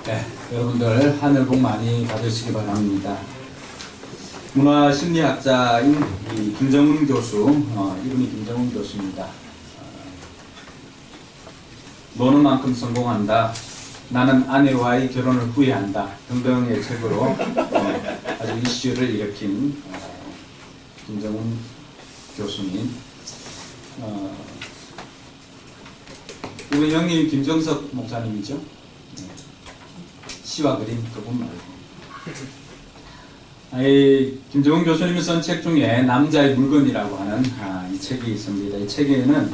네, 여러분들 하늘 복 많이 받으시기 바랍니다. 문화심리학자인 김정훈 교수, 이분이 김정훈 교수입니다. 노는 만큼 성공한다, 나는 아내와의 결혼을 후회한다 등등의 책으로 아주 이슈를 일으킨 김정훈 교수님. 우리 형님 김정석 목사님이죠. 시와 그림 그분 말고. 김정훈 교수님이 쓴 책 중에 남자의 물건이라고 하는 이 책이 있습니다. 이 책에는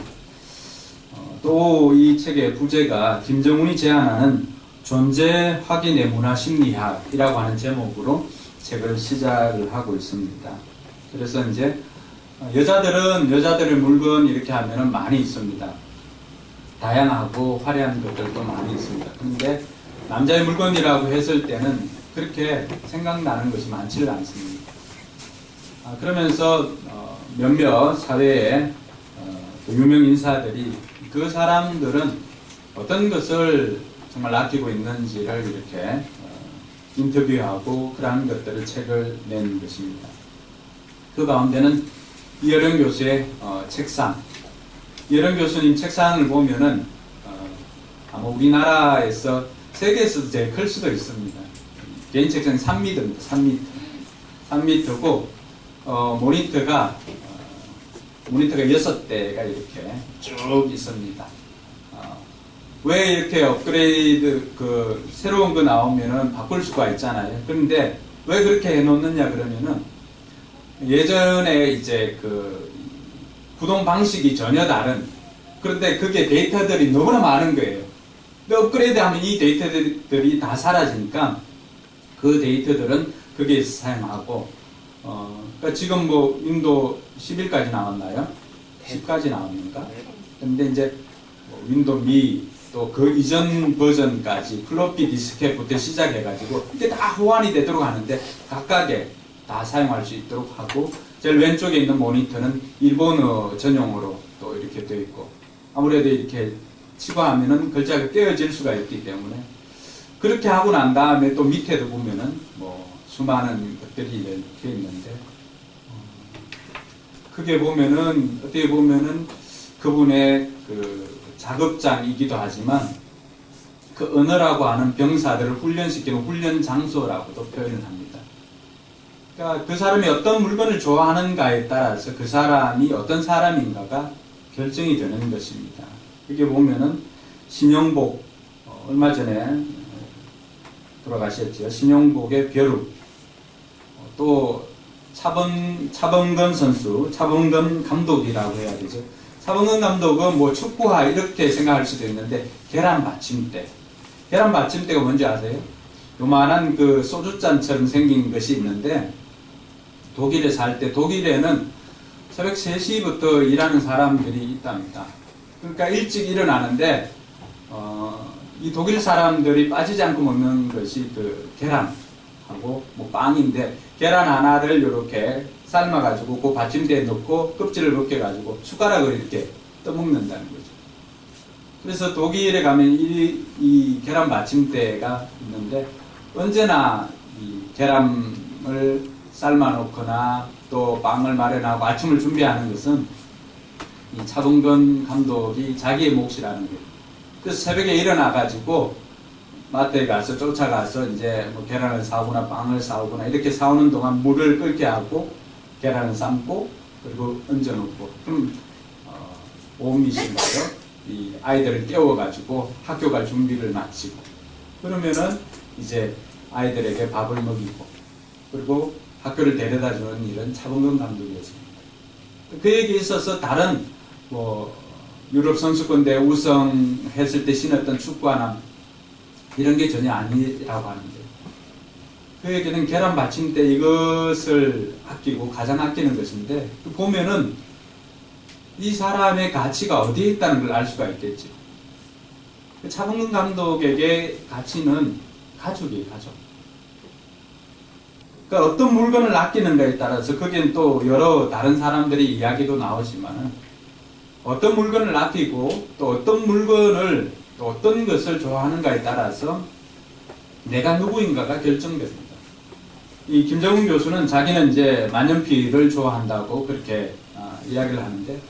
또 이 책의 부제가 김정훈이 제안하는 존재 확인의 문화 심리학이라고 하는 제목으로 책을 시작을 하고 있습니다. 그래서 이제 여자들은 여자들의 물건 이렇게 하면은 많이 있습니다. 다양하고 화려한 것들도 많이 있습니다. 그런데 남자의 물건이라고 했을 때는 그렇게 생각나는 것이 많지는 않습니다. 그러면서 몇몇 사회의 유명 인사들이 그 사람들은 어떤 것을 정말 아끼고 있는지를 이렇게 인터뷰하고 그러한 것들을 책을 낸 것입니다. 그 가운데는 이어령 교수의 책상. 이어령 교수님 책상을 보면은 아마 우리나라에서 세계에서도 제일 클 수도 있습니다. 개인 책상이 3m입니다. 3m고 모니터가 6대가 이렇게 쭉 있습니다. 왜 이렇게 업그레이드 새로운 거 나오면은 바꿀 수가 있잖아요. 그런데 왜 그렇게 해놓느냐 그러면은 예전에 이제 구동 방식이 전혀 다른, 그런데 그게 데이터들이 너무나 많은 거예요. 근데 업그레이드 하면 이 데이터들이 다 사라지니까 그 데이터들은 거기에서 사용하고, 그러니까 지금 뭐 윈도우 11까지 나왔나요? 10까지 나왔는가? 근데 이제 윈도우 미, 또 그 이전 버전까지 플로피 디스켓부터 시작해가지고 이게 다 호환이 되도록 하는데 각각에 다 사용할 수 있도록 하고, 제일 왼쪽에 있는 모니터는 일본어 전용으로 또 이렇게 되어 있고, 아무래도 이렇게 치고 하면은 글자가 떼어질 수가 있기 때문에 그렇게 하고 난 다음에 또 밑에도 보면은 뭐 수많은 것들이 이렇게 있는데, 크게 보면은 어떻게 보면은 그분의 작업장이기도 하지만 그 언어라고 하는 병사들을 훈련시키는 훈련 장소라고도 표현을 합니다. 그러니까 그 사람이 어떤 물건을 좋아하는가에 따라서 그 사람이 어떤 사람인가가 결정이 되는 것입니다. 여기 보면은 신영복, 얼마 전에 돌아가셨죠. 신영복의 벼룩, 또 차범근 선수, 차범근 감독이라고 해야 되죠. 차범근 감독은 뭐 축구화 이렇게 생각할 수도 있는데 계란 받침대. 계란 받침대가 뭔지 아세요? 요만한 소주잔처럼 생긴 것이 있는데, 독일에 살 때 독일에는 새벽 3시부터 일하는 사람들이 있답니다. 그러니까 일찍 일어나는데 이 독일 사람들이 빠지지 않고 먹는 것이 계란하고 뭐 빵인데, 계란 하나를 이렇게 삶아가지고 그 받침대에 넣고 껍질을 벗겨가지고 숟가락을 이렇게 떠먹는다는 거죠. 그래서 독일에 가면 이 계란 받침대가 있는데, 언제나 이 계란을 삶아놓거나 또 빵을 마련하고 아침을 준비하는 것은 이 차범근 감독이 자기의 몫이라는 거예요. 그래서 새벽에 일어나가지고 마트에 가서 쫓아가서 이제 뭐 계란을 사오거나 빵을 사오거나 이렇게 사오는 동안 물을 끓게 하고 계란을 삶고 그리고 얹어놓고, 그럼 오미신가요? 이 아이들을 깨워가지고 학교 갈 준비를 마치고, 그러면은 이제 아이들에게 밥을 먹이고 그리고 학교를 데려다 주는 일은 차범근 감독이었습니다. 그에게 있어서 다른 유럽 선수권대회 우승했을 때 신었던 축구화나 이런 게 전혀 아니라고 하는데, 그에게는 계란 받침대 이것을 아끼고 가장 아끼는 것인데, 보면은 이 사람의 가치가 어디에 있다는 걸 알 수가 있겠죠. 차범근 감독에게 가치는 가족이에요, 가족. 그러니까 어떤 물건을 아끼는가에 따라서 거기엔 또 여러 다른 사람들의 이야기도 나오지만은, 어떤 물건을 아끼고 또 어떤 물건을 또 어떤 것을 좋아하는가에 따라서 내가 누구인가가 결정됩니다. 이 김정은 교수는 자기는 이제 만년필을 좋아한다고 그렇게 이야기를 하는데,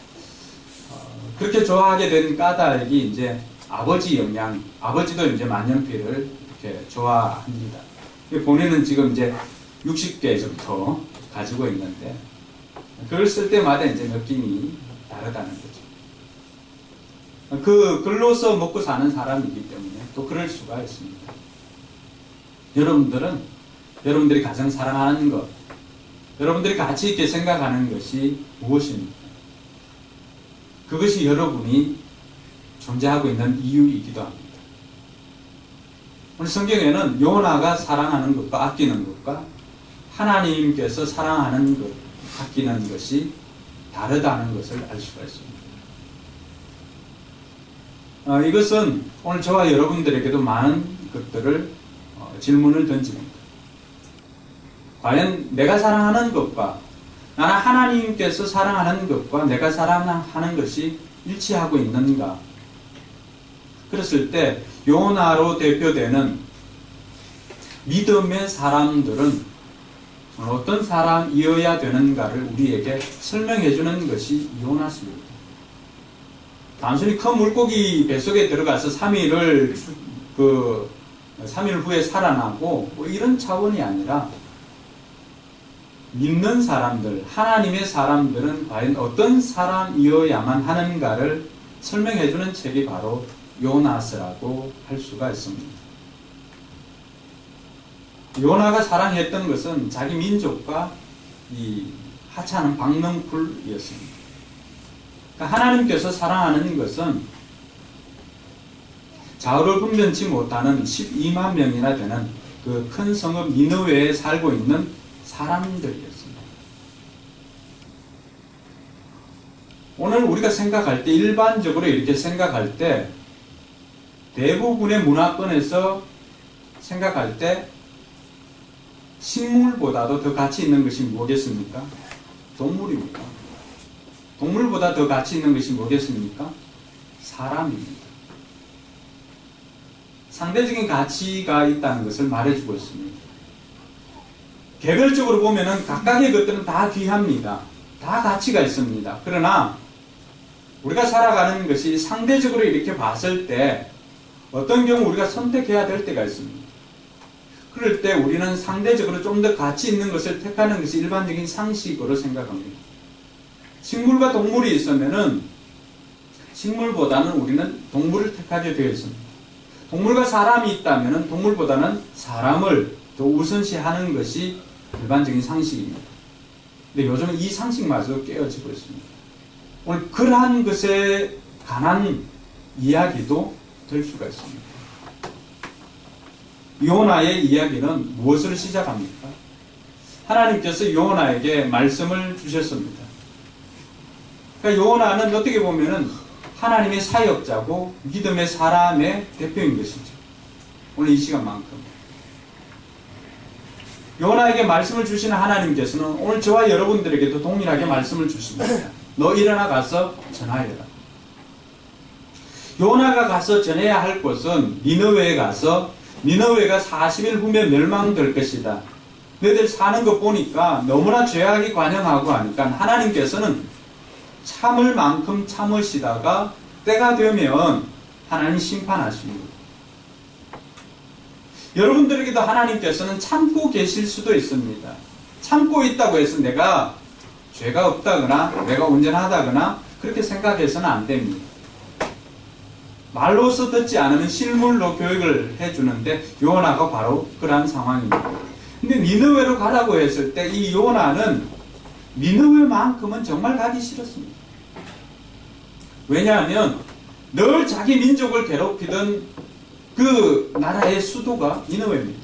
그렇게 좋아하게 된 까닭이 이제 아버지 영향, 아버지도 이제 만년필을 이렇게 좋아합니다. 본인은 지금 이제 60개 정도 가지고 있는데, 그걸 쓸 때마다 이제 느낌이 다르다는 거죠. 그 글로서 먹고 사는 사람이기 때문에 또 그럴 수가 있습니다. 여러분들이 가장 사랑하는 것, 여러분들이 가치 있게 생각하는 것이 무엇입니까? 그것이 여러분이 존재하고 있는 이유이기도 합니다. 오늘 성경에는 요나가 사랑하는 것과 아끼는 것과 하나님께서 사랑하는 것, 아끼는 것이 다르다는 것을 알 수가 있습니다. 이것은 오늘 저와 여러분들에게도 많은 것들을 질문을 던집니다. 과연 내가 사랑하는 것과 나는 하나님께서 사랑하는 것과 내가 사랑하는 것이 일치하고 있는가? 그랬을 때 요나로 대표되는 믿음의 사람들은 어떤 사람이어야 되는가를 우리에게 설명해 주는 것이 요나서입니다. 단순히 큰 물고기 뱃속에 들어가서 3일 후에 살아나고 뭐 이런 차원이 아니라 믿는 사람들, 하나님의 사람들은 과연 어떤 사람이어야만 하는가를 설명해 주는 책이 바로 요나서라고 할 수가 있습니다. 요나가 사랑했던 것은 자기 민족과 이 하찮은 박능풀이었습니다. 그러니까 하나님께서 사랑하는 것은 좌우를 분변치 못하는 12만 명이나 되는 그 큰 성읍 니느웨에 살고 있는 사람들이었습니다. 오늘 우리가 생각할 때, 일반적으로 이렇게 생각할 때, 대부분의 문화권에서 생각할 때 식물보다도 더 가치 있는 것이 뭐겠습니까? 동물입니다. 동물보다 더 가치 있는 것이 뭐겠습니까? 사람입니다. 상대적인 가치가 있다는 것을 말해주고 있습니다. 개별적으로 보면은 각각의 것들은 다 귀합니다. 다 가치가 있습니다. 그러나 우리가 살아가는 것이 상대적으로 이렇게 봤을 때 어떤 경우 우리가 선택해야 될 때가 있습니다. 그럴 때 우리는 상대적으로 좀 더 가치 있는 것을 택하는 것이 일반적인 상식으로 생각합니다. 식물과 동물이 있으면은 식물보다는 우리는 동물을 택하게 되어 있습니다. 동물과 사람이 있다면은 동물보다는 사람을 더 우선시하는 것이 일반적인 상식입니다. 근데 요즘은 이 상식마저 깨어지고 있습니다. 오늘 그러한 것에 관한 이야기도 될 수가 있습니다. 요나의 이야기는 무엇을 시작합니까? 하나님께서 요나에게 말씀을 주셨습니다. 그러니까 요나는 어떻게 보면은 하나님의 사역자고 믿음의 사람의 대표인 것이죠. 오늘 이 시간만큼. 요나에게 말씀을 주시는 하나님께서는 오늘 저와 여러분들에게도 동일하게 말씀을 주십니다. 너 일어나 가서 전하여라. 요나가 가서 전해야 할 곳은 니느웨에 가서 니느웨가 40일 후면 멸망될 것이다. 너희들 사는 거 보니까 너무나 죄악이 관영하고 하니까 하나님께서는 참을 만큼 참으시다가 때가 되면 하나님 심판하십니다. 여러분들에게도 하나님께서는 참고 계실 수도 있습니다. 참고 있다고 해서 내가 죄가 없다거나 내가 온전하다거나 그렇게 생각해서는 안 됩니다. 말로서 듣지 않으면 실물로 교육을 해주는데 요나가 바로 그러한 상황입니다. 근데 니느웨로 가라고 했을 때 이 요나는 니느웨만큼은 정말 가기 싫었습니다. 왜냐하면 늘 자기 민족을 괴롭히던 그 나라의 수도가 니느웨입니다.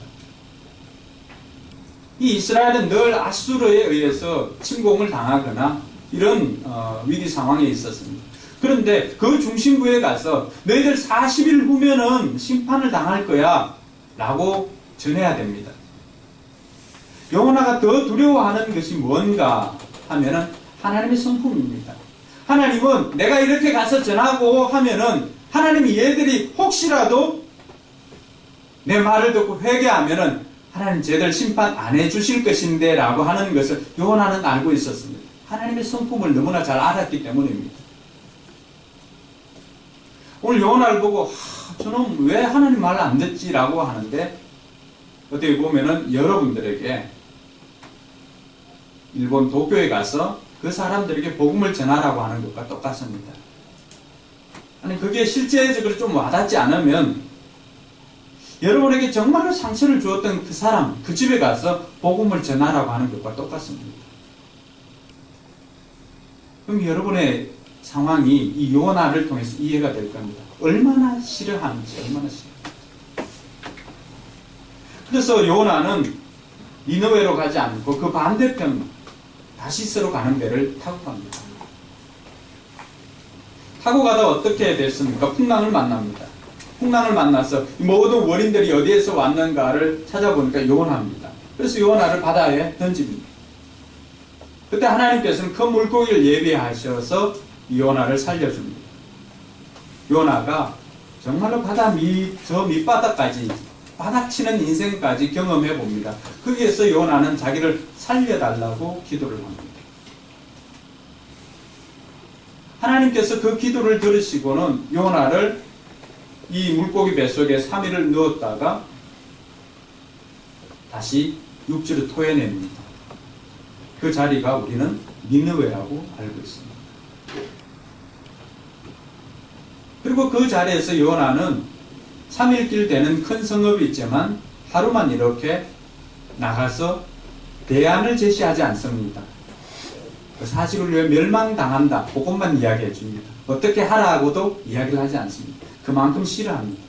이 이스라엘은 늘 아수르에 의해서 침공을 당하거나 이런 위기 상황에 있었습니다. 그런데 그 중심부에 가서 너희들 40일 후면은 심판을 당할 거야 라고 전해야 됩니다. 요나가 더 두려워하는 것이 뭔가 하면은 하나님의 성품입니다. 하나님은 내가 이렇게 가서 전하고 하면은 하나님이 얘들이 혹시라도 내 말을 듣고 회개하면은 하나님 제대로 심판 안 해주실 것인데 라고 하는 것을 요나는 알고 있었습니다. 하나님의 성품을 너무나 잘 알았기 때문입니다. 오늘 요나를 보고 저놈 왜 하나님 말 안 듣지? 라고 하는데 어떻게 보면은 여러분들에게 일본 도쿄에 가서 그 사람들에게 복음을 전하라고 하는 것과 똑같습니다. 아니 그게 실제적으로 좀 와닿지 않으면 여러분에게 정말로 상처를 주었던 그 사람, 그 집에 가서 복음을 전하라고 하는 것과 똑같습니다. 그럼 여러분의 상황이 이 요나를 통해서 이해가 될 겁니다. 얼마나 싫어하는지, 얼마나 싫어하는지. 그래서 요나는 니느웨로 가지 않고 그 반대편 다시스로 가는 배를 타고 갑니다. 타고 가다 어떻게 됐습니까? 풍랑을 만납니다. 풍랑을 만나서 모든 원인들이 어디에서 왔는가를 찾아보니까 요나입니다. 그래서 요나를 바다에 던집니다. 그때 하나님께서는 큰 물고기를 예비하셔서 요나를 살려줍니다. 요나가 정말로 바다 저 밑바닥까지 바닥치는 인생까지 경험해 봅니다. 거기에서 요나는 자기를 살려달라고 기도를 합니다. 하나님께서 그 기도를 들으시고는 요나를 이 물고기 뱃속에 3일을 넣었다가 다시 육지로 토해냅니다. 그 자리가 우리는 니느웨라고 알고 있습니다. 그리고 그 자리에서 요나는 3일 길 되는 큰 성읍이 있지만 하루만 이렇게 나가서 대안을 제시하지 않습니다. 그 사실을 위해 멸망당한다. 그것만 이야기해 줍니다. 어떻게 하라고도 이야기를 하지 않습니다. 그만큼 싫어합니다.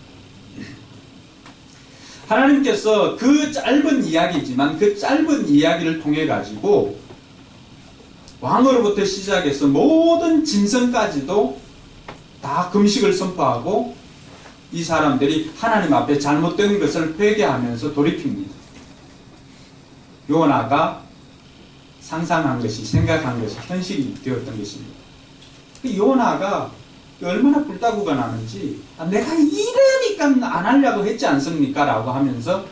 하나님께서 그 짧은 이야기지만 그 짧은 이야기를 통해 가지고 왕으로부터 시작해서 모든 짐승까지도 다 금식을 선포하고 이 사람들이 하나님 앞에 잘못된 것을 회개하면서 돌이킵니다. 요나가 상상한 것이, 생각한 것이 현실이 되었던 것입니다. 요나가 얼마나 불타구가 나는지 내가 이러니까 안 하려고 했지 않습니까? 라고 하면서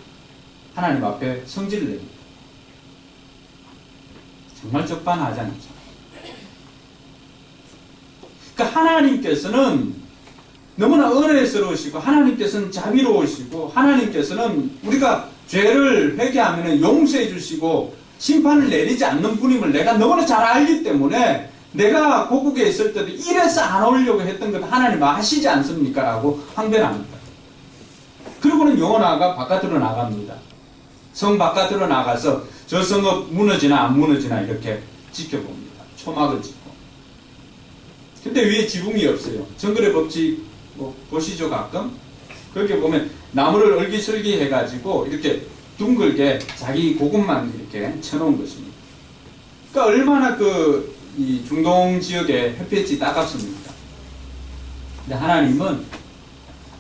하나님 앞에 성질을 냅니다. 정말 적반하지 않죠. 그러니까 하나님께서는 너무나 은혜스러우시고 하나님께서는 자비로우시고 하나님께서는 우리가 죄를 회개하면 용서해 주시고 심판을 내리지 않는 분임을 내가 너무나 잘 알기 때문에 내가 고국에 있을 때도 이래서 안 오려고 했던 것 하나님 아시지 않습니까? 라고 항변합니다. 그리고는 요나가 바깥으로 나갑니다. 성 바깥으로 나가서 저 성읍 무너지나 안 무너지나 이렇게 지켜봅니다. 초막을 짓고. 근데 위에 지붕이 없어요. 정글의 법칙 보시죠 가끔? 거기에 보면 나무를 얼기설기 해가지고 이렇게 둥글게 자기 고급만 이렇게 쳐놓은 것입니다. 그러니까 얼마나 이 중동 지역의 햇볕이 따갑습니다. 근데 하나님은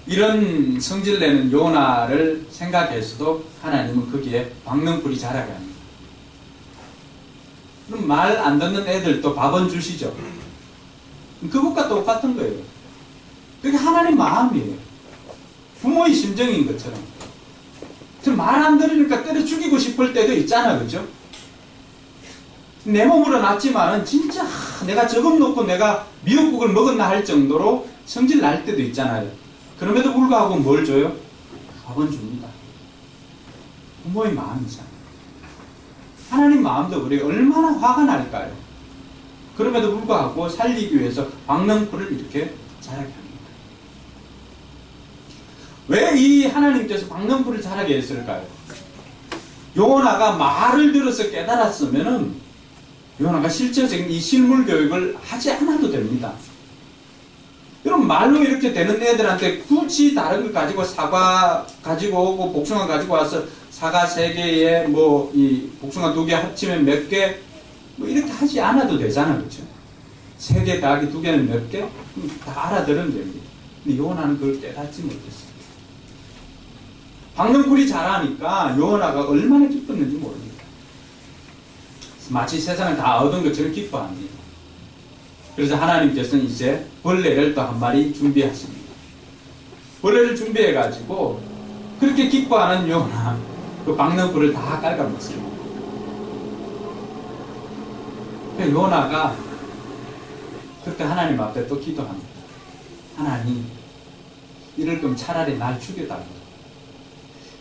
이런 성질내는 요나를 생각해서도 하나님은 거기에 박능불이 자라게 합니다. 그럼 말 안 듣는 애들도 밥은 주시죠. 그것과 똑같은 거예요. 그게 하나님 마음이에요. 부모의 심정인 것처럼. 말 안 들으니까 때려 죽이고 싶을 때도 있잖아, 그죠? 내 몸으로 났지만은 진짜 내가 저금 놓고 내가 미역국을 먹었나 할 정도로 성질 날 때도 있잖아요. 그럼에도 불구하고 뭘 줘요? 밥은 줍니다. 부모의 마음이잖아요. 하나님 마음도 그래요. 얼마나 화가 날까요? 그럼에도 불구하고 살리기 위해서 박능풀을 이렇게 자라게 합니다. 왜 이 하나님께서 박능풀을 자라게 했을까요? 요나가 말을 들어서 깨달았으면은 요나가 실제적인 이 실물 교육을 하지 않아도 됩니다. 여러분 말로 이렇게 되는 애들한테 굳이 다른 거 가지고 사과 가지고 오고 복숭아 가지고 와서 사과 3개에 이 복숭아 2개 합치면 몇 개? 이렇게 하지 않아도 되잖아, 그렇죠? 3개 더하기 2개는 몇 개? 다 알아들으면 됩니다. 근데 요나는 그걸 깨닫지 못했어요. 박능풀이 자라니까 요나가 얼마나 기뻤는지 모릅니다. 마치 세상을 다 얻은 것처럼 기뻐합니다. 그래서 하나님께서는 이제 벌레를 또 한 마리 준비하십니다. 벌레를 준비해가지고 그렇게 기뻐하는 요나 그 박넝쿨을 다 깔아먹습니다. 요나가 그때 하나님 앞에 또 기도합니다. 하나님, 이럴 거면 차라리 날 죽여달라고.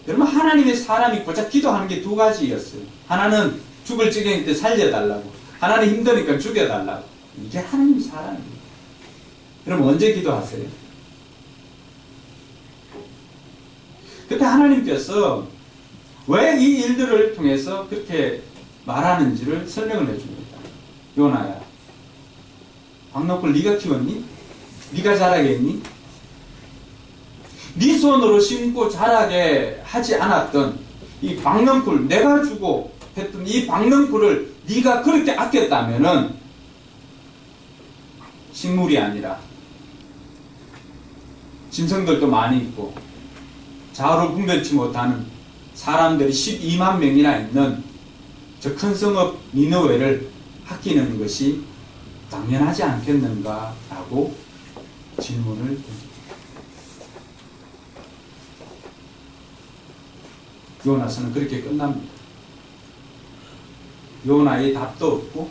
여러분, 하나님의 사람이 고작 기도하는 게 두 가지였어요. 하나는 죽을 지경일 때 살려달라고, 하나는 힘드니까 죽여달라고. 이게 하나님 사람입니다. 그럼 언제 기도하세요? 그때 하나님께서 왜 이 일들을 통해서 그렇게 말하는지를 설명을 해줍니다. 요나야, 박넝쿨 네가 키웠니? 네가 자라겠니? 네 손으로 심고 자라게 하지 않았던 이 박넝쿨, 내가 주고 했던 이 박넝쿨을 네가 그렇게 아꼈다면은 식물이 아니라 짐승들도 많이 있고 자아를 분별치 못하는 사람들이 12만 명이나 있는 저 큰 성읍 니느웨를 아끼는 것이 당연하지 않겠는가 라고 질문을 던집니다. 요나서는 그렇게 끝납니다. 요나의 답도 없고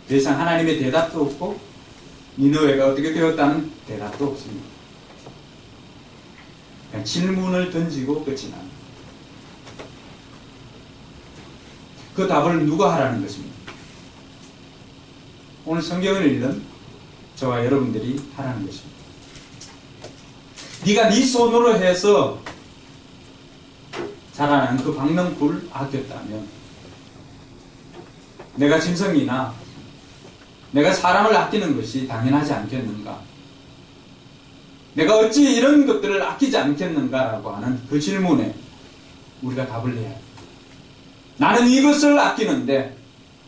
더 이상 하나님의 대답도 없고 니느웨가 어떻게 되었다는 대답도 없습니다. 그냥 질문을 던지고 끝이 납니다. 그 답을 누가 하라는 것입니다. 오늘 성경을 읽는 저와 여러분들이 하라는 것입니다. 네가 네 손으로 해서 자라는 그 박넝쿨 아꼈다면 내가 짐승이나 내가 사람을 아끼는 것이 당연하지 않겠는가? 내가 어찌 이런 것들을 아끼지 않겠는가라고 하는 그 질문에 우리가 답을 해야 합니다. 나는 이것을 아끼는데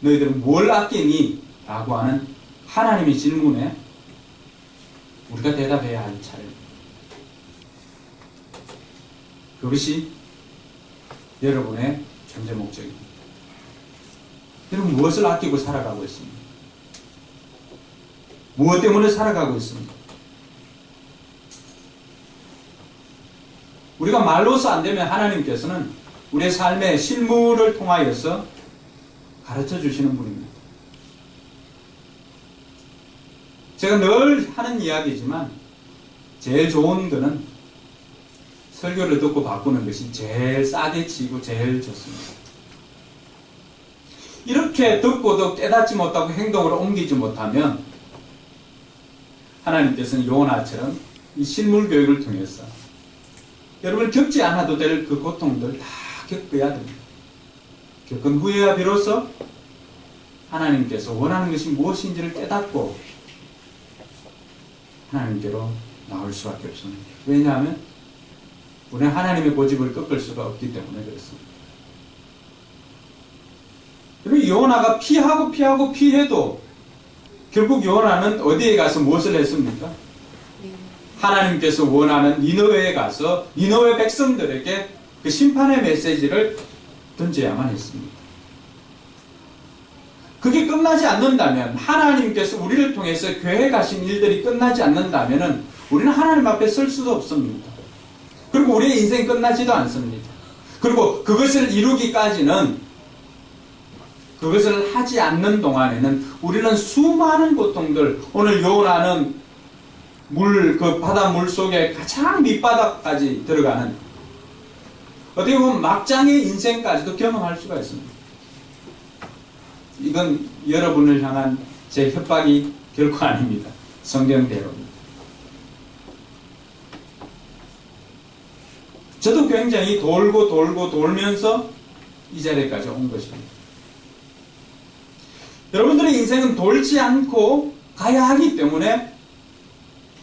너희들은 뭘 아끼니? 라고 하는 하나님의 질문에 우리가 대답해야 할 차례입니다. 그것이 여러분의 존재 목적입니다. 여러분 무엇을 아끼고 살아가고 있습니까? 무엇 때문에 살아가고 있습니까? 우리가 말로서 안 되면 하나님께서는 우리의 삶의 실물을 통하여서 가르쳐 주시는 분입니다. 제가 늘 하는 이야기지만 제일 좋은 거는 설교를 듣고 바꾸는 것이 제일 싸게 치고 제일 좋습니다. 이렇게 듣고도 깨닫지 못하고 행동으로 옮기지 못하면 하나님께서는 요나처럼 이 실물 교육을 통해서 여러분 겪지 않아도 될 그 고통들 다 겪어야 됩니다. 겪은 후에야 비로소 하나님께서 원하는 것이 무엇인지를 깨닫고 하나님께로 나올 수밖에 없습니다. 왜냐하면 우리는 하나님의 고집을 꺾을 수가 없기 때문에 그렇습니다. 그리고 요나가 피하고 피해도 결국 요나는 어디에 가서 무엇을 했습니까? 하나님께서 원하는 니느웨에 가서 니느웨 백성들에게 그 심판의 메시지를 던져야만 했습니다. 그게 끝나지 않는다면, 하나님께서 우리를 통해서 교회에 가신 일들이 끝나지 않는다면 우리는 하나님 앞에 설 수도 없습니다. 그리고 우리의 인생이 끝나지도 않습니다. 그리고 그것을 이루기까지는, 그것을 하지 않는 동안에는 우리는 수많은 고통들, 오늘 요나는 그 바다 물 속에 가장 밑바닥까지 들어가는, 어떻게 보면 막장의 인생까지도 경험할 수가 있습니다. 이건 여러분을 향한 제 협박이 결코 아닙니다. 성경대로입니다. 저도 굉장히 돌면서 이 자리까지 온 것입니다. 여러분들의 인생은 돌지 않고 가야 하기 때문에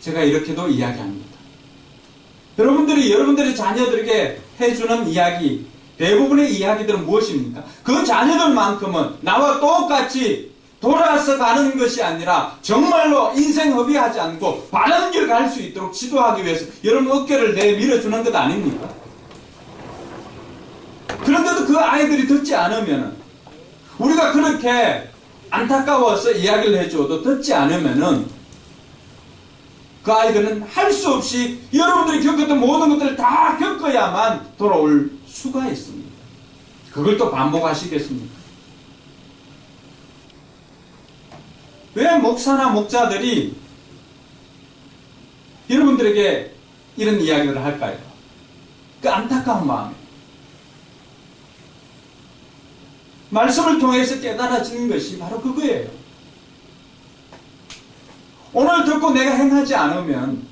제가 이렇게도 이야기합니다. 여러분들이 여러분들의 자녀들에게 해주는 이야기, 대부분의 이야기들은 무엇입니까? 그 자녀들만큼은 나와 똑같이 돌아서 가는 것이 아니라 정말로 인생 허비하지 않고 바른 길 갈 수 있도록 지도하기 위해서 여러분 어깨를 내밀어주는 것 아닙니까? 그런데도 그 아이들이 듣지 않으면, 우리가 그렇게 안타까워서 이야기를 해줘도 듣지 않으면은 그 아이들은 할 수 없이 여러분들이 겪었던 모든 것들을 다 겪어야만 돌아올 수가 있습니다. 그걸 또 반복하시겠습니까? 왜 목사나 목자들이 여러분들에게 이런 이야기를 할까요? 그 안타까운 마음에 말씀을 통해서 깨달아지는 것이 바로 그거예요. 오늘 듣고 내가 행하지 않으면,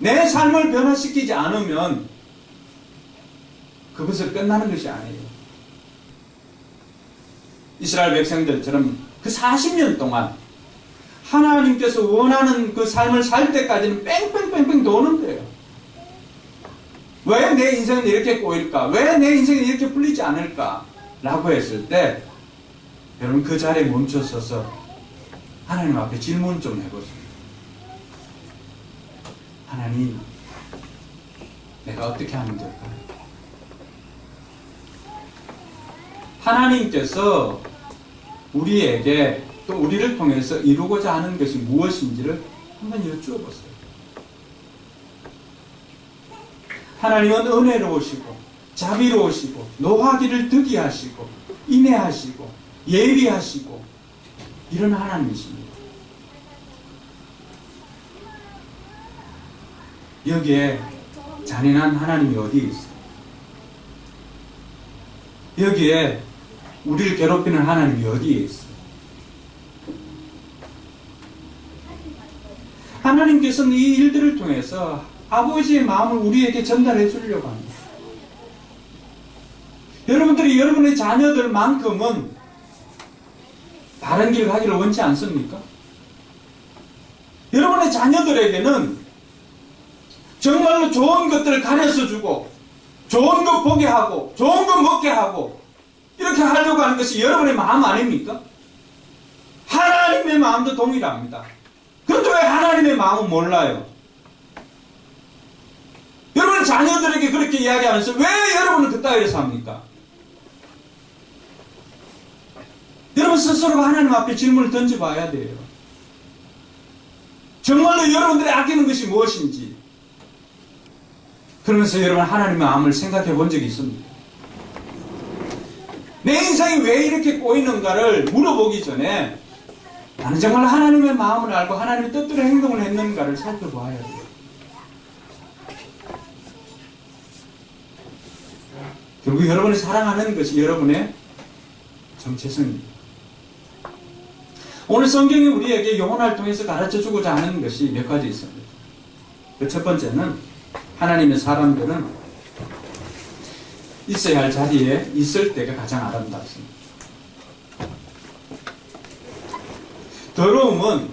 내 삶을 변화시키지 않으면 그것을 끝나는 것이 아니에요. 이스라엘 백성들처럼 그 40년 동안 하나님께서 원하는 그 삶을 살 때까지는 뺑뺑뺑뺑 도는 거예요. 왜 내 인생은 이렇게 꼬일까? 왜 내 인생은 이렇게 풀리지 않을까? 라고 했을 때 여러분 그 자리에 멈춰서서 하나님 앞에 질문 좀 해보세요. 하나님, 내가 어떻게 하면 될까요? 하나님께서 우리에게 또 우리를 통해서 이루고자 하는 것이 무엇인지를 한번 여쭈어보세요. 하나님은 은혜로우시고 자비로우시고 노하기를 득이하시고 인내하시고 예리하시고 이런 하나님이십니다. 여기에 잔인한 하나님이 어디 있어요? 여기에 우리를 괴롭히는 하나님이 어디에 있어요? 하나님께서는 이 일들을 통해서 아버지의 마음을 우리에게 전달해 주려고 합니다. 여러분들이 여러분의 자녀들만큼은 바른 길 가기를 원치 않습니까? 여러분의 자녀들에게는 정말로 좋은 것들을 가르쳐 주고 좋은 것 보게 하고 좋은 것 먹게 하고 이렇게 하려고 하는 것이 여러분의 마음 아닙니까? 하나님의 마음도 동일합니다. 그런데 왜 하나님의 마음은 몰라요? 여러분 자녀들에게 그렇게 이야기하면서 왜 여러분은 그따위로 삽니까? 여러분 스스로가 하나님 앞에 질문을 던져봐야 돼요. 정말로 여러분들이 아끼는 것이 무엇인지. 그러면서 여러분 하나님의 마음을 생각해 본 적이 있습니다. 내 인생이 왜 이렇게 꼬이는가를 물어보기 전에 나는 정말 하나님의 마음을 알고 하나님의 뜻대로 행동을 했는가를 살펴봐야 돼요. 결국 여러분이 사랑하는 것이 여러분의 정체성입니다. 오늘 성경이 우리에게 영혼을 통해서 가르쳐주고자 하는 것이 몇 가지 있습니다. 그 첫 번째는 하나님의 사람들은 있어야 할 자리에 있을 때가 가장 아름답습니다. 더러움은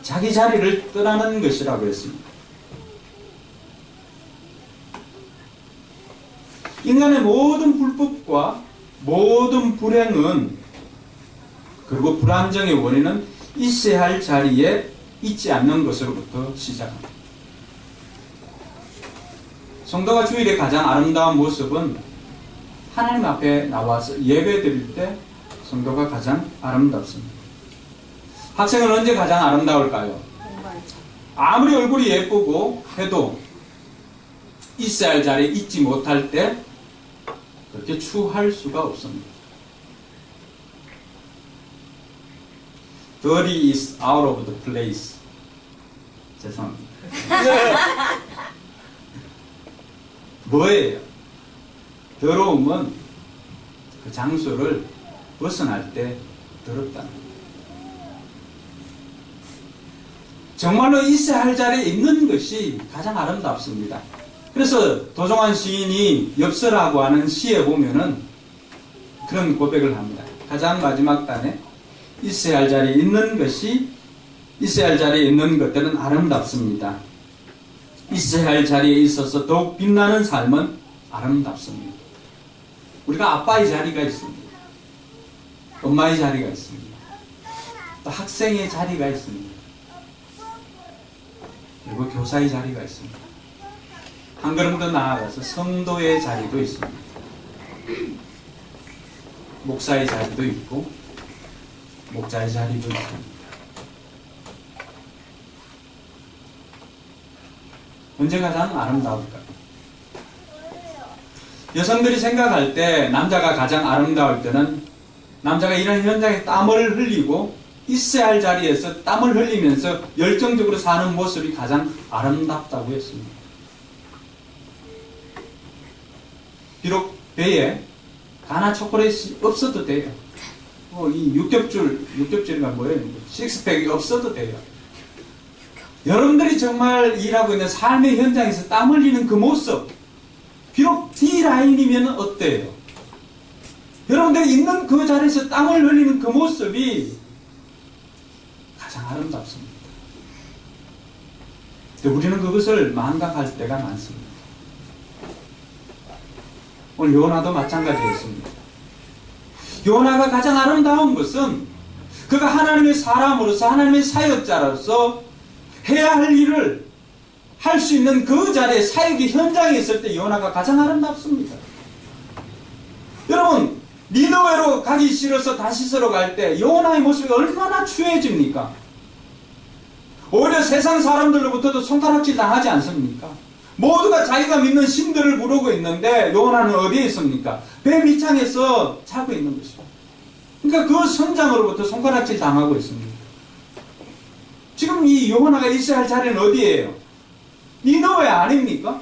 자기 자리를 떠나는 것이라고 했습니다. 인간의 모든 불법과 모든 불행은 그리고 불안정의 원인은 있어야 할 자리에 있지 않는 것으로부터 시작합니다. 성도가 주일의 가장 아름다운 모습은 하나님 앞에 나와서 예배 드릴 때 성도가 가장 아름답습니다. 학생은 언제 가장 아름다울까요? 아무리 얼굴이 예쁘고 해도 있어야 할 자리에 있지 못할 때 그렇게 추할 수가 없습니다. Dirty is out of the place. 죄송합니다. 뭐예요? 더러움은 그 장소를 벗어날 때 더럽다는 거예요. 정말로 있어야 할 자리에 있는 것이 가장 아름답습니다. 그래서 도종환 시인이 엽서라고 하는 시에 보면은 그런 고백을 합니다. 가장 마지막 단에 있어야 할 자리에 있는 것이 있어야 할 자리에 있는 것들은 아름답습니다. 있어야 할 자리에 있어서 더욱 빛나는 삶은 아름답습니다. 우리가 아빠의 자리가 있습니다. 엄마의 자리가 있습니다. 또 학생의 자리가 있습니다. 그리고 교사의 자리가 있습니다. 한 걸음 더 나아가서 성도의 자리도 있습니다. 목사의 자리도 있고 목자의 자리도 있습니다. 언제 가장 아름다울까요? 여성들이 생각할 때 남자가 가장 아름다울 때는 남자가 이런 현장에 땀을 흘리고 있어야 할 자리에서 땀을 흘리면서 열정적으로 사는 모습이 가장 아름답다고 했습니다. 비록 배에 가나 초콜릿이 없어도 돼요. 이 육겹줄이가 뭐예요? 식스팩이 없어도 돼요. 여러분들이 정말 일하고 있는 삶의 현장에서 땀 흘리는 그 모습, 비록 D라인이면 어때요? 여러분들이 있는 그 자리에서 땀을 흘리는 그 모습이 가장 아름답습니다. 근데 우리는 그것을 망각할 때가 많습니다. 오늘 요나도 마찬가지였습니다. 요나가 가장 아름다운 것은 그가 하나님의 사람으로서 하나님의 사역자로서 해야 할 일을 할 수 있는 그 자리에 사역의 현장에 있을 때 요나가 가장 아름답습니다. 여러분, 니느웨로 가기 싫어서 다시스로 갈 때 요나의 모습이 얼마나 추해집니까? 오히려 세상 사람들로부터도 손가락질 당하지 않습니까? 모두가 자기가 믿는 신들을 부르고 있는데 요나는 어디에 있습니까? 배 밑창에서 자고 있는 것이죠. 그러니까 그 선장으로부터 손가락질 당하고 있습니다. 지금 이 요나가 있어야 할 자리는 어디예요? 니느웨 아닙니까?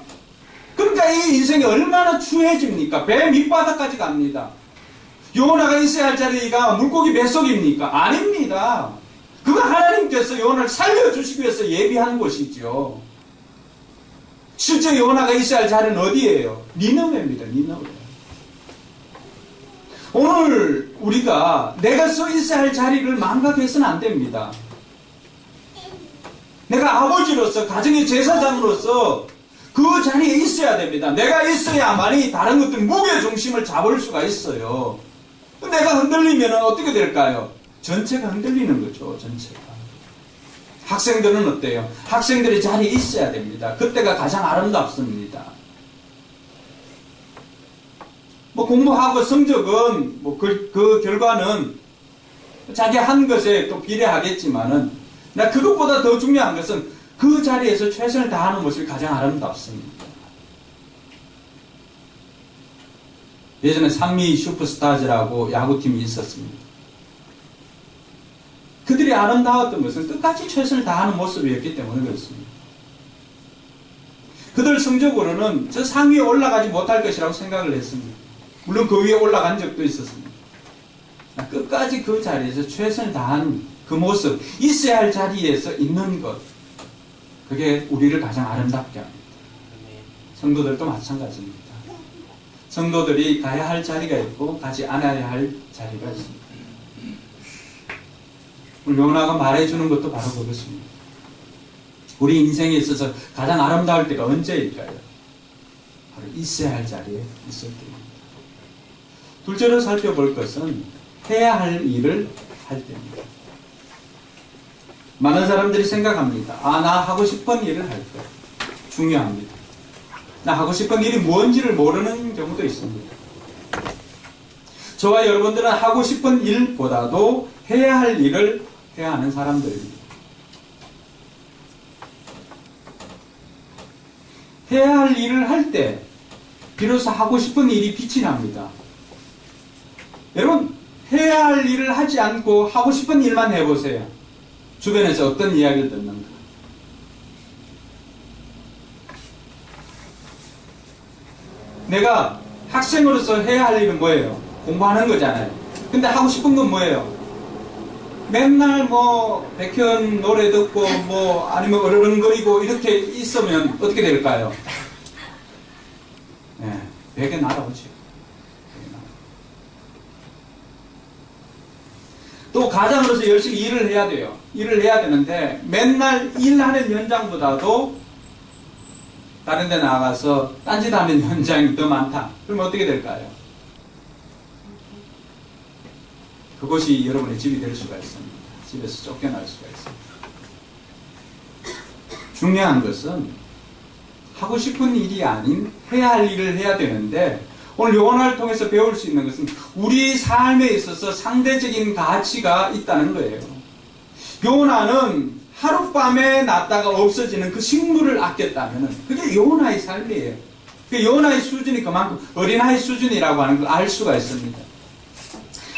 그러니까 이 인생이 얼마나 추해집니까? 배 밑바닥까지 갑니다. 요나가 있어야 할 자리가 물고기 뱃속입니까? 아닙니다. 그거 하나님께서 요나를 살려주시기 위해서 예비한 곳이죠. 실제 요나가 있어야 할 자리는 어디예요? 니느웨입니다. 니느웨. 오늘 우리가 내가 서 있어야 할 자리를 망각해서는 안 됩니다. 내가 아버지로서 가정의 제사장으로서 그 자리에 있어야 됩니다. 내가 있어야만이 다른 것들 무게중심을 잡을 수가 있어요. 내가 흔들리면 어떻게 될까요? 전체가 흔들리는 거죠. 전체가. 학생들은 어때요? 학생들이 자리에 있어야 됩니다. 그때가 가장 아름답습니다. 공부하고 성적은 그 결과는 자기 한 것에 또 비례하겠지만은 그것보다 더 중요한 것은 그 자리에서 최선을 다하는 모습이 가장 아름답습니다. 예전에 산미 슈퍼스타즈라고 야구팀이 있었습니다. 그들이 아름다웠던 것은 끝까지 최선을 다하는 모습이었기 때문에 그렇습니다. 그들 성적으로는 저 상위에 올라가지 못할 것이라고 생각을 했습니다. 물론 그 위에 올라간 적도 있었습니다. 끝까지 그 자리에서 최선을 다하는 그 모습, 있어야 할 자리에서 있는 것, 그게 우리를 가장 아름답게 합니다. 성도들도 마찬가지입니다. 성도들이 가야 할 자리가 있고 가지 않아야 할 자리가 있습니다. 오늘 요나가 말해주는 것도 바로 그것입니다. 우리 인생에 있어서 가장 아름다울 때가 언제일까요? 바로 있어야 할 자리에 있을 때입니다. 둘째로 살펴볼 것은 해야 할 일을 할 때입니다. 많은 사람들이 생각합니다. 나 하고 싶은 일을 할 때. 중요합니다. 나 하고 싶은 일이 뭔지를 모르는 경우도 있습니다. 저와 여러분들은 하고 싶은 일보다도 해야 할 일을 해야 하는 사람들입니다. 해야 할 일을 할 때 비로소 하고 싶은 일이 빛이 납니다. 여러분, 해야 할 일을 하지 않고 하고 싶은 일만 해보세요. 주변에서 어떤 이야기를 듣는가? 내가 학생으로서 해야 할 일은 뭐예요? 공부하는 거잖아요. 근데 하고 싶은 건 뭐예요? 맨날 백현 노래 듣고 아니면 어르렁거리고 이렇게 있으면 어떻게 될까요? 네, 베개 날아오죠. 또 가장으로서 열심히 일을 해야 돼요. 일을 해야 되는데 맨날 일하는 현장보다도 다른 데 나가서 딴짓하는 현장이 더 많다. 그러면 어떻게 될까요? 그것이 여러분의 집이 될 수가 있습니다. 집에서 쫓겨날 수가 있습니다. 중요한 것은 하고 싶은 일이 아닌 해야 할 일을 해야 되는데 오늘 요나를 통해서 배울 수 있는 것은 우리 삶에 있어서 상대적인 가치가 있다는 거예요. 요나는 하룻밤에 났다가 없어지는 그 식물을 아꼈다면 그게 요나의 삶이에요. 그 요나의 수준이 그만큼 어린아이 수준이라고 하는 걸 알 수가 있습니다.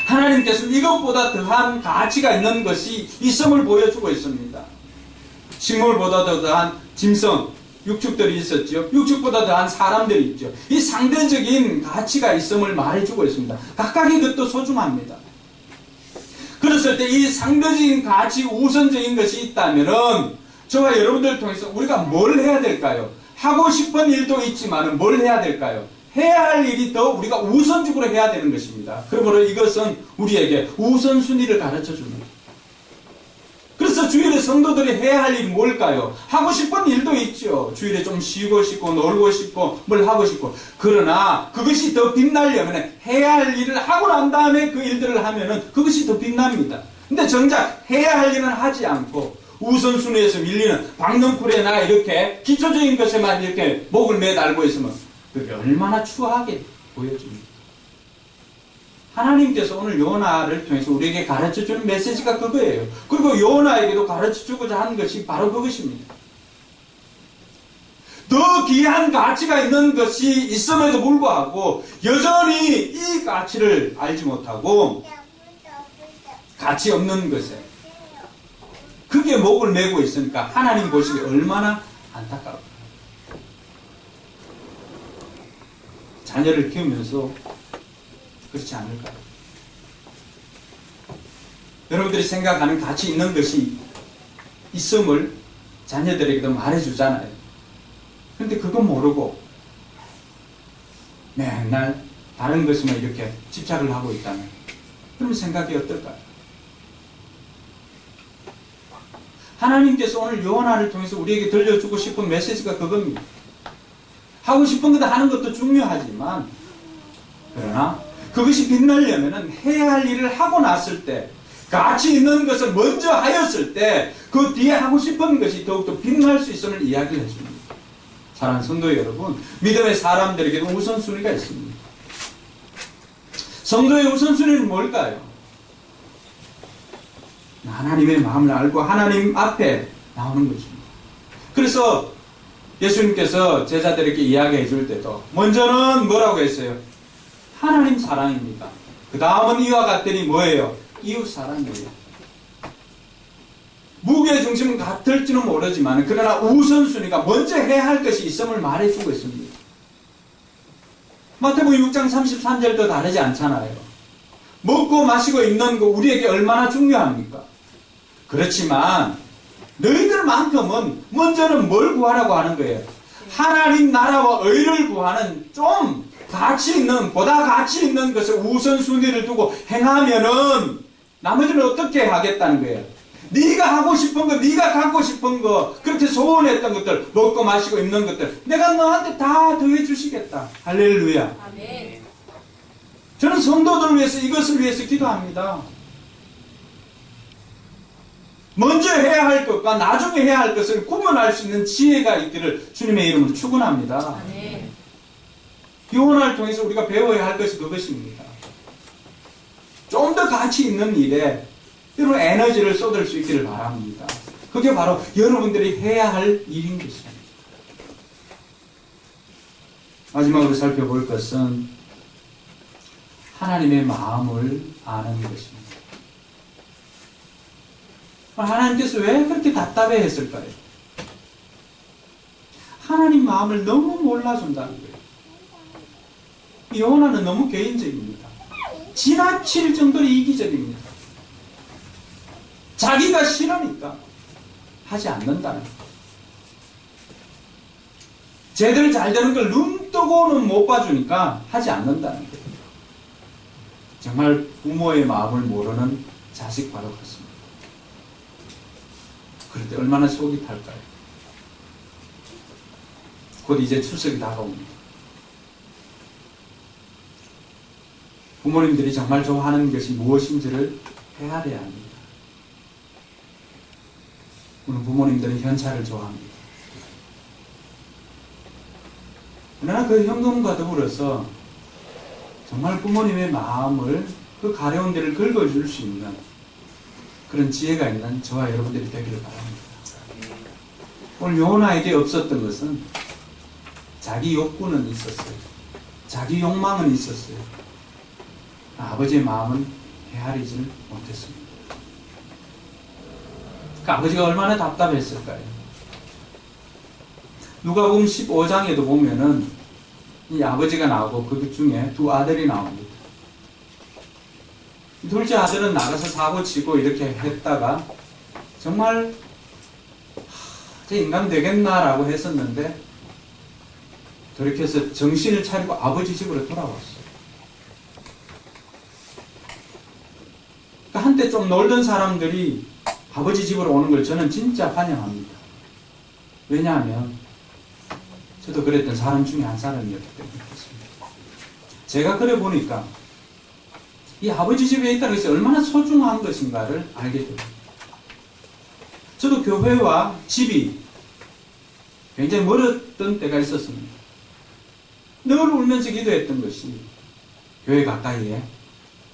하나님께서 이것보다 더한 가치가 있는 것이 있음을 보여주고 있습니다. 식물보다 더한 짐승, 육축들이 있었죠. 육축보다 더한 사람들이 있죠. 이 상대적인 가치가 있음을 말해주고 있습니다. 각각의 것도 소중합니다. 그랬을 때 이 상대적인 가치, 우선적인 것이 있다면은 저와 여러분들을 통해서 우리가 뭘 해야 될까요? 하고 싶은 일도 있지만 뭘 해야 될까요? 해야 할 일이 더 우리가 우선적으로 해야 되는 것입니다. 그러므로 이것은 우리에게 우선순위를 가르쳐 줍니다. 그래서 주일에 성도들이 해야 할 일이 뭘까요? 하고 싶은 일도 있죠. 주일에 좀 쉬고 싶고 놀고 싶고 뭘 하고 싶고. 그러나 그것이 더 빛나려면 해야 할 일을 하고 난 다음에 그 일들을 하면은 그것이 더 빛납니다. 근데 정작 해야 할 일은 하지 않고 우선순위에서 밀리는 박넝쿨에나 이렇게 기초적인 것에만 이렇게 목을 매달고 있으면 그게 얼마나 추하게 보여집니다. 하나님께서 오늘 요나를 통해서 우리에게 가르쳐주는 메시지가 그거예요. 그리고 요나에게도 가르쳐주고자 하는 것이 바로 그것입니다. 더 귀한 가치가 있는 것이 있음에도 불구하고 여전히 이 가치를 알지 못하고 가치 없는 것에 그게 목을 메고 있으니까 하나님 보시기에 얼마나 안타까울까요? 자녀를 키우면서 그렇지 않을까요? 여러분들이 생각하는 가치 있는 것이 있음을 자녀들에게도 말해주잖아요. 그런데 그거 모르고 맨날 다른 것에만 이렇게 집착을 하고 있다면 그럼 생각이 어떨까요? 하나님께서 오늘 요나를 통해서 우리에게 들려주고 싶은 메시지가 그겁니다. 하고 싶은 것 하는 것도 중요하지만 그러나 그것이 빛나려면 해야 할 일을 하고 났을 때 가치 있는 것을 먼저 하였을 때 그 뒤에 하고 싶은 것이 더욱더 빛날 수 있음을 이야기를 해줍니다. 사랑하는 성도 여러분, 믿음의 사람들에게도 우선순위가 있습니다. 성도의 우선순위는 뭘까요? 하나님의 마음을 알고 하나님 앞에 나오는 것입니다. 그래서 예수님께서 제자들에게 이야기해 줄 때도 먼저는 뭐라고 했어요? 하나님 사랑입니다. 그 다음은 이와 같더니 뭐예요? 이웃 사랑이에요. 무게중심은 같을지는 모르지만 그러나 우선순위가 먼저 해야 할 것이 있음을 말해주고 있습니다. 마태복음 6장 33절도 다르지 않잖아요. 먹고 마시고 입는 거 우리에게 얼마나 중요합니까? 그렇지만 너희들만큼은 먼저는 뭘 구하라고 하는 거예요? 하나님 나라와 의를 구하는 좀 가치 있는, 보다 가치 있는 것을 우선순위를 두고 행하면은 나머지는 어떻게 하겠다는 거예요? 네가 하고 싶은 거, 네가 갖고 싶은 거, 그렇게 소원했던 것들, 먹고 마시고 입는 것들 내가 너한테 다 더해 주시겠다. 할렐루야. 아멘. 저는 성도들을 위해서 이것을 위해서 기도합니다. 먼저 해야 할 것과 나중에 해야 할 것을 구분할 수 있는 지혜가 있기를 주님의 이름으로 축원합니다. 아멘. 요나를 통해서 우리가 배워야 할 것이 그것입니다. 좀 더 가치 있는 일에 여러분 에너지를 쏟을 수 있기를 바랍니다. 그게 바로 여러분들이 해야 할 일인 것입니다. 마지막으로 살펴볼 것은 하나님의 마음을 아는 것입니다. 하나님께서 왜 그렇게 답답해 했을까요? 하나님 마음을 너무 몰라준다는 거예요. 요나는 너무 개인적입니다. 지나칠 정도로 이기적입니다. 자기가 싫으니까 하지 않는다는 거예요. 제대로 잘 되는 걸 눈 뜨고는 못 봐주니까 하지 않는다는 거예요. 정말 부모의 마음을 모르는 자식과도 같습니다. 그럴 때 얼마나 속이 탈까요? 곧 이제 추석이 다가옵니다. 부모님들이 정말 좋아하는 것이 무엇인지를 헤아려야 합니다. 오늘 부모님들은 현찰을 좋아합니다. 그러나 그 현금과 더불어서 정말 부모님의 마음을 그 가려운 데를 긁어줄 수 있는 그런 지혜가 있는 저와 여러분들이 되기를 바랍니다. 오늘 요나에게 없었던 것은 자기 욕구는 있었어요. 자기 욕망은 있었어요. 아버지의 마음은 헤아리지를 못했습니다. 그 아버지가 얼마나 답답했을까요? 누가복음 15장에도 보면은 이 아버지가 나오고 그 중에 두 아들이 나옵니다. 둘째 아들은 나가서 사고 치고 이렇게 했다가 정말 저 인간 되겠나라고 했었는데 돌이켜서 정신을 차리고 아버지 집으로 돌아왔어요. 그러니까 한때 좀 놀던 사람들이 아버지 집으로 오는 걸 저는 진짜 환영합니다. 왜냐하면 저도 그랬던 사람 중에 한 사람이었기 때문에 그렇습니다. 제가 그래 보니까 이 아버지 집에 있다는 것이 얼마나 소중한 것인가를 알게 됩니다. 저도 교회와 집이 굉장히 멀었던 때가 있었습니다. 늘 울면서 기도했던 것이 교회 가까이에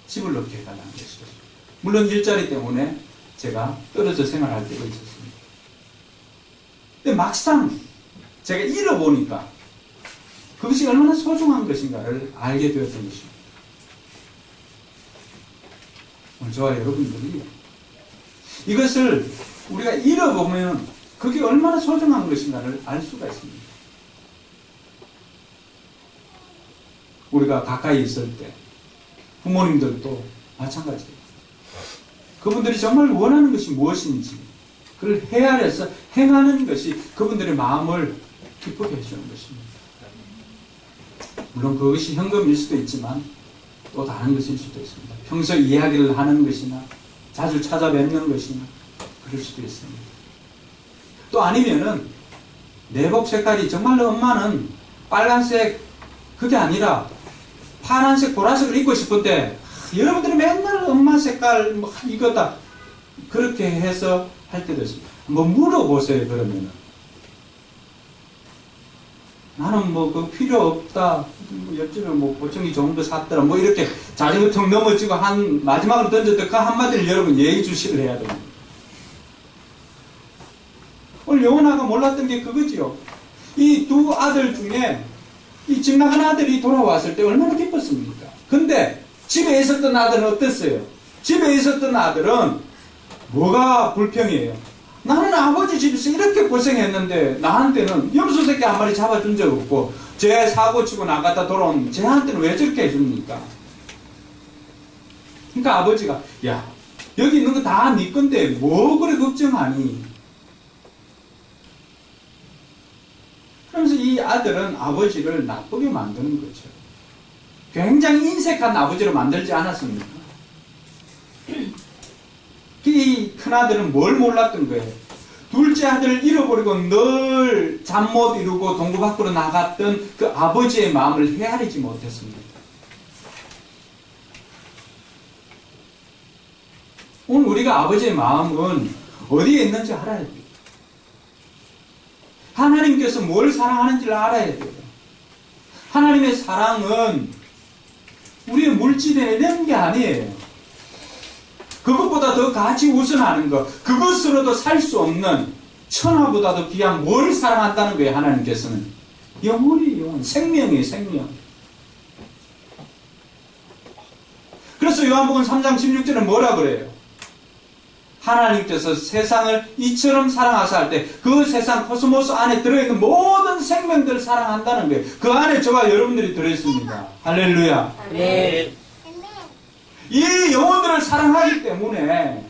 집을 넣게 해달라는 것이었습니다. 물론 일자리 때문에 제가 떨어져 생활할 때가 있었습니다. 근데 막상 제가 잃어보니까 그것이 얼마나 소중한 것인가를 알게 되었던 것입니다. 오늘 저와 여러분들이 이것을 우리가 잃어보면 그게 얼마나 소중한 것인가를 알 수가 있습니다. 우리가 가까이 있을 때 부모님들도 마찬가지예요. 그분들이 정말 원하는 것이 무엇인지 그걸 헤아려서 행하는 것이 그분들의 마음을 기쁘게 해주는 것입니다. 물론 그것이 현금일 수도 있지만 또 다른 것일 수도 있습니다. 평소 이야기를 하는 것이나 자주 찾아뵙는 것이나 그럴 수도 있습니다. 또 아니면은 내복 색깔이 정말로 엄마는 빨간색 그게 아니라 파란색 보라색을 입고 싶을 때 여러분들이 맨날 엄마 색깔 뭐 이거다 그렇게 해서 할 때도 있습니다. 뭐 물어보세요. 그러면은 나는 뭐 그 필요 없다. 뭐 옆집에 뭐 보청기 좋은 거 샀더라. 뭐 이렇게 자전거 통 넘어지고 한 마지막으로 던졌던 그 한마디를 여러분 예의주시를 해야 됩니다. 오늘 요나가 몰랐던 게 그거지요. 이 두 아들 중에 이 집 나간 아들이 돌아왔을 때 얼마나 기뻤습니까? 근데 집에 있었던 아들은 어땠어요? 집에 있었던 아들은 뭐가 불평이에요? 나는 아버지 집에서 이렇게 고생했는데 나한테는 염소 새끼 한 마리 잡아준 적 없고 쟤 사고치고 나갔다 돌아온 쟤한테는 왜 저렇게 해줍니까? 그러니까 아버지가 야 여기 있는 거 다 네 건데 뭐 그래 걱정하니? 그러면서 이 아들은 아버지를 나쁘게 만드는 거죠. 굉장히 인색한 아버지로 만들지 않았습니까? 이 큰아들은 뭘 몰랐던 거예요? 둘째 아들을 잃어버리고 늘 잠 못 이루고 동구 밖으로 나갔던 그 아버지의 마음을 헤아리지 못했습니다. 오늘 우리가 아버지의 마음은 어디에 있는지 알아야 돼요. 하나님께서 뭘 사랑하는지를 알아야 돼요. 하나님의 사랑은 우리의 물질에 있는 게 아니에요. 그것보다 더 가치 우선하는 것, 그것으로도 살 수 없는 천하보다도 귀한 뭘 사랑한다는 거예요. 하나님께서는 영혼이 영혼, 생명이에요. 생명. 그래서 요한복음 3장 16절은 뭐라 그래요? 하나님께서 세상을 이처럼 사랑하사 할 때 그 세상 코스모스 안에 들어있는 모든 생명들을 사랑한다는 거예요. 그 안에 저와 여러분들이 들어있습니다. 할렐루야. 네. 이 영혼들을 사랑하기 때문에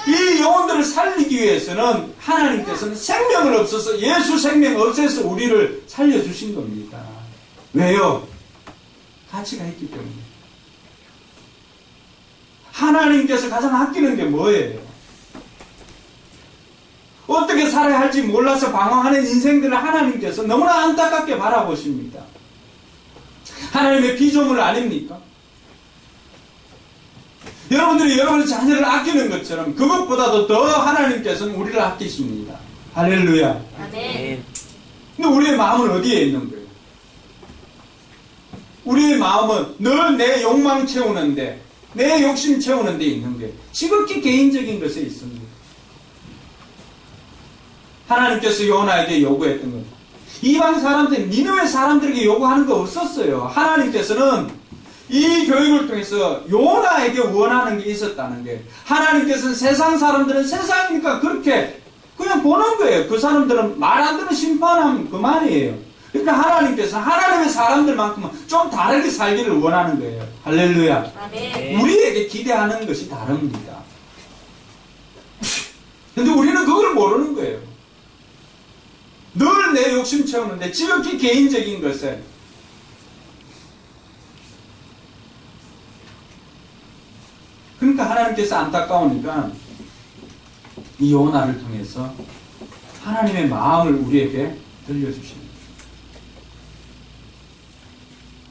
이 영혼들을 살리기 위해서는 하나님께서는 생명을 없어서 예수 생명 없애서 우리를 살려주신 겁니다. 왜요? 가치가 있기 때문에. 하나님께서 가장 아끼는 게 뭐예요? 어떻게 살아야 할지 몰라서 방황하는 인생들을 하나님께서 너무나 안타깝게 바라보십니다. 하나님의 피조물 아닙니까? 여러분들이 여러분의 자녀를 아끼는 것처럼 그것보다도 더 하나님께서는 우리를 아끼십니다. 할렐루야. 아멘. 근데 우리의 마음은 어디에 있는 거예요? 우리의 마음은 늘 내 욕망 채우는데 내 욕심 채우는 데 있는 게 지극히 개인적인 것에 있습니다. 하나님께서 요나에게 요구했던 것. 이방 사람들, 니느웨 사람들에게 요구하는 거 없었어요. 하나님께서는 이 교육을 통해서 요나에게 원하는 게 있었다는 게, 하나님께서는 세상 사람들은 세상이니까 그렇게 그냥 보는 거예요. 그 사람들은 말 안 듣는 심판하면 그만이에요. 그러니까 하나님께서 하나님의 사람들만큼은 좀 다르게 살기를 원하는 거예요. 할렐루야. 아멘. 우리에게 기대하는 것이 다릅니다. 근데 우리는 그걸 모르는 거예요. 늘 내 욕심 채우는데 지극히 개인적인 것에 그러니까 하나님께서 안타까우니까 이 요나를 통해서 하나님의 마음을 우리에게 들려주십니다.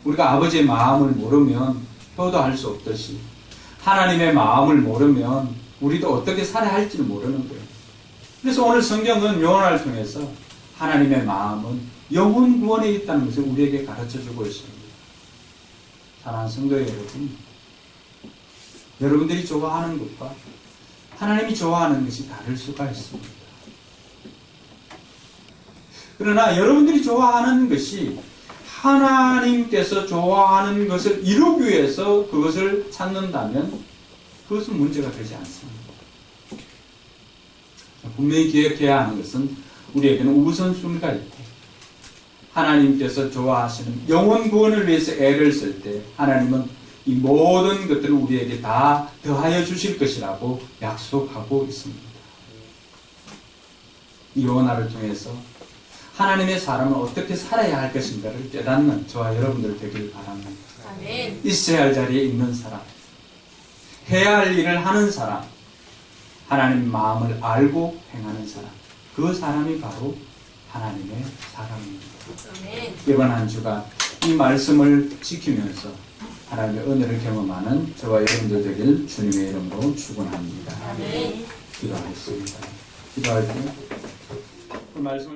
우리가 아버지의 마음을 모르면 효도할 수 없듯이 하나님의 마음을 모르면 우리도 어떻게 살아야 할지를 모르는 거예요. 그래서 오늘 성경은 요나를 통해서 하나님의 마음은 영혼 구원에 있다는 것을 우리에게 가르쳐주고 있습니다. 사랑하는 성도 여러분, 여러분들이 좋아하는 것과 하나님이 좋아하는 것이 다를 수가 있습니다. 그러나 여러분들이 좋아하는 것이 하나님께서 좋아하는 것을 이루기 위해서 그것을 찾는다면 그것은 문제가 되지 않습니다. 분명히 기억해야 하는 것은 우리에게는 우선순위가 있고, 하나님께서 좋아하시는 영혼 구원을 위해서 애를 쓸 때 하나님은 이 모든 것들을 우리에게 다 더하여 주실 것이라고 약속하고 있습니다. 이 요나를 통해서 하나님의 사람은 어떻게 살아야 할 것인가를 깨닫는 저와 여러분들 되길 바랍니다. 아멘. 있어야 할 자리에 있는 사람, 해야 할 일을 하는 사람, 하나님 마음을 알고 행하는 사람, 그 사람이 바로 하나님의 사람입니다. 아멘. 이번 한 주간 이 말씀을 지키면서 하나님의 은혜를 경험하는 저와 여러분들 되길 주님의 이름으로 축원합니다. 아멘. 기도하겠습니다. 기도할 때 그 말씀을